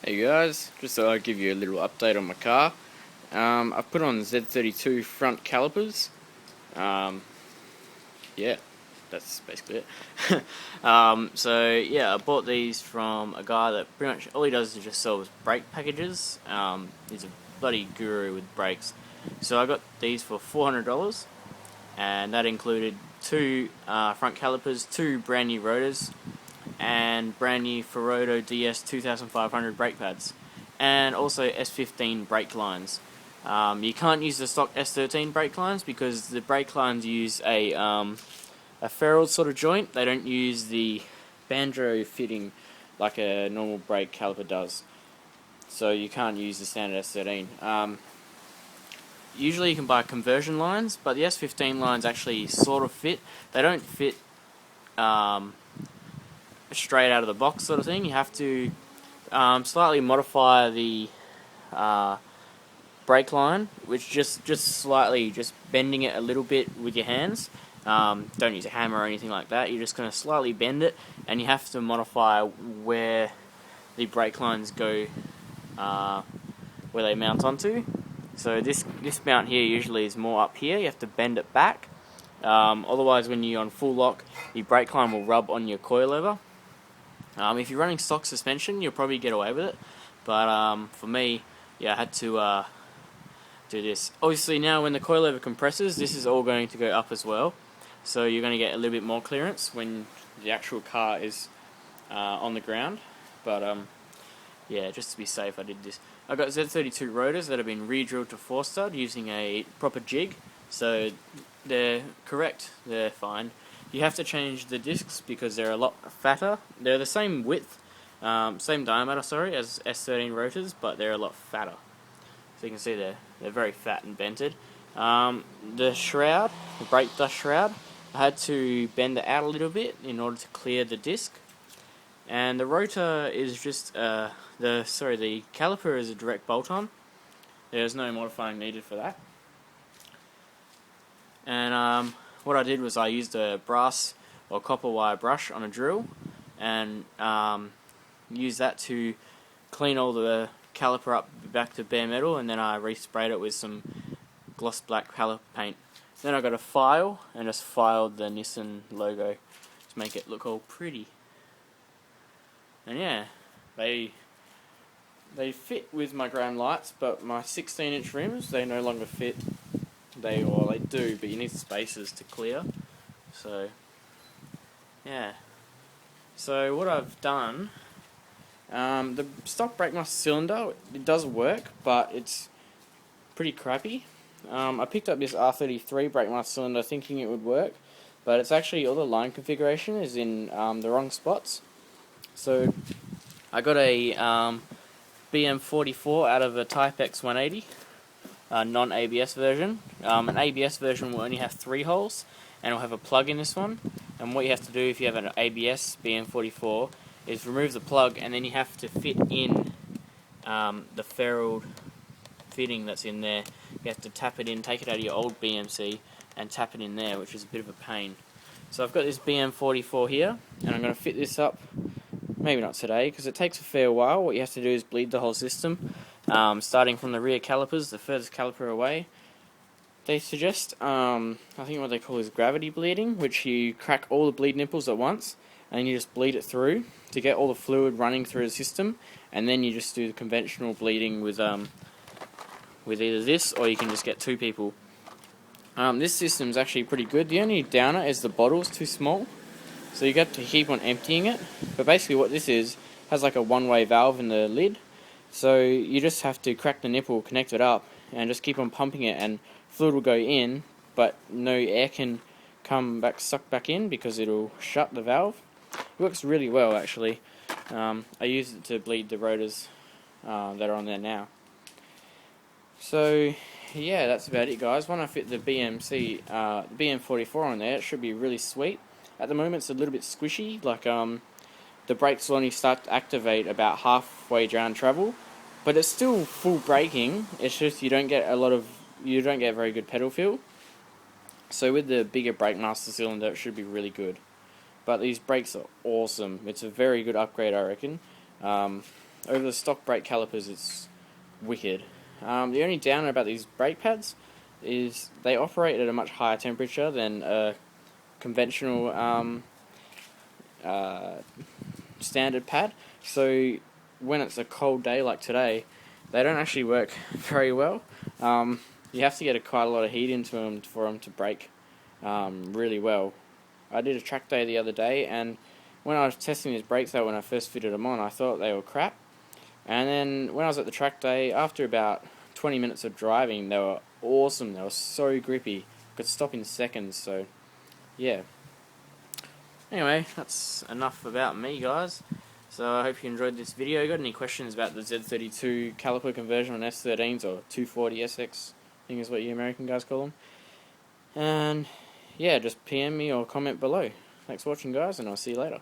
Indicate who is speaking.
Speaker 1: Hey guys, just thought I'd give you a little update on my car. I've put on Z32 front calipers. Um, yeah, that's basically it. I bought these from a guy that pretty much all he does is just sells brake packages. He's a bloody guru with brakes. So I got these for $400, and that included two front calipers, two brand new rotors, and brand new Ferodo DS 2500 brake pads, and also S13 brake lines. You can't use the stock S13 brake lines because the brake lines use a ferrule sort of joint. They don't use the banjo fitting like a normal brake caliper does. So you can't use the standard S13. Usually you can buy conversion lines, but the S15 lines actually sort of fit. They don't fit straight out of the box sort of thing. You have to slightly modify the brake line, which just slightly, just bending it a little bit with your hands. Don't use a hammer or anything like that. You're just going to slightly bend it, and you have to modify where the brake lines go, where they mount onto. So this mount here usually is more up here. You have to bend it back. Otherwise, when you're on full lock, the brake line will rub on your coil lever. If you're running stock suspension, you'll probably get away with it. But for me, I had to do this. Obviously, now when the coil lever compresses, this is all going to go up as well. So you're going to get a little bit more clearance when the actual car is on the ground. But just to be safe, I did this. I got Z32 rotors that have been re-drilled to 4-stud using a proper jig. So they're correct, they're fine. You have to change the discs because they're a lot fatter. They're the same width, same diameter, as S13 rotors, but they're a lot fatter. So you can see they're very fat and bented. The shroud, the brake dust shroud, I had to bend it out a little bit in order to clear the disc. And the rotor is just the caliper is a direct bolt-on. There's no modifying needed for that. And what I did was I used a brass or copper wire brush on a drill and used that to clean all the caliper up back to bare metal, and then I resprayed it with some gloss black caliper paint. Then I got a file and just filed the Nissan logo to make it look all pretty. And yeah, they fit with my ground lights, but my 16-inch rims, they no longer fit. They do, but you need spacers to clear. So yeah. So what I've done, the stock brake master cylinder, it does work, but it's pretty crappy. I picked up this R33 brake master cylinder thinking it would work, but it's actually, all the line configuration is in the wrong spots. So I got a BM44 out of a Type X 180. Non-ABS version. An ABS version will only have 3 holes, and it'll have a plug in this one. And what you have to do if you have an ABS BM44 is remove the plug, and then you have to fit in the ferruled fitting that's in there. You have to tap it in, take it out of your old BMC, and tap it in there, which is a bit of a pain. So I've got this BM44 here, and I'm going to fit this up. Maybe not today, because it takes a fair while. What you have to do is bleed the whole system. Starting from the rear calipers, the furthest caliper away. They suggest, I think what they call is gravity bleeding, which you crack all the bleed nipples at once, and you just bleed it through to get all the fluid running through the system, and then you just do the conventional bleeding with either this, or you can just get 2 people. This system's actually pretty good. The only downer is the bottle's too small, so you got to keep on emptying it. But basically what this is, has like a one-way valve in the lid. So you just have to crack the nipple, connect it up, and just keep on pumping it, and fluid will go in, but no air can suck back in because it'll shut the valve. It works really well, actually. I use it to bleed the rotors that are on there now. So yeah, that's about it, guys. When I fit the BM44 on there, it should be really sweet. At the moment it's a little bit squishy, like the brakes will only start to activate about halfway down travel, but it's still full braking. It's just you don't get very good pedal feel. So with the bigger brake master cylinder, it should be really good. But these brakes are awesome. It's a very good upgrade, I reckon. over the stock brake calipers, it's wicked. The only downer about these brake pads is they operate at a much higher temperature than a conventional standard pad. So when it's a cold day like today, they don't actually work very well. You have to get quite a lot of heat into them for them to brake really well. I did a track day the other day, and when I was testing these brakes out when I first fitted them on, I thought they were crap. And then when I was at the track day, after about 20 minutes of driving, they were awesome. They were so grippy. Could stop in seconds, so yeah. Anyway, that's enough about me, guys. So I hope you enjoyed this video. Got any questions about the Z32 caliper conversion on S13s, or 240SX, I think is what you American guys call them. And yeah, just PM me or comment below. Thanks for watching, guys, and I'll see you later.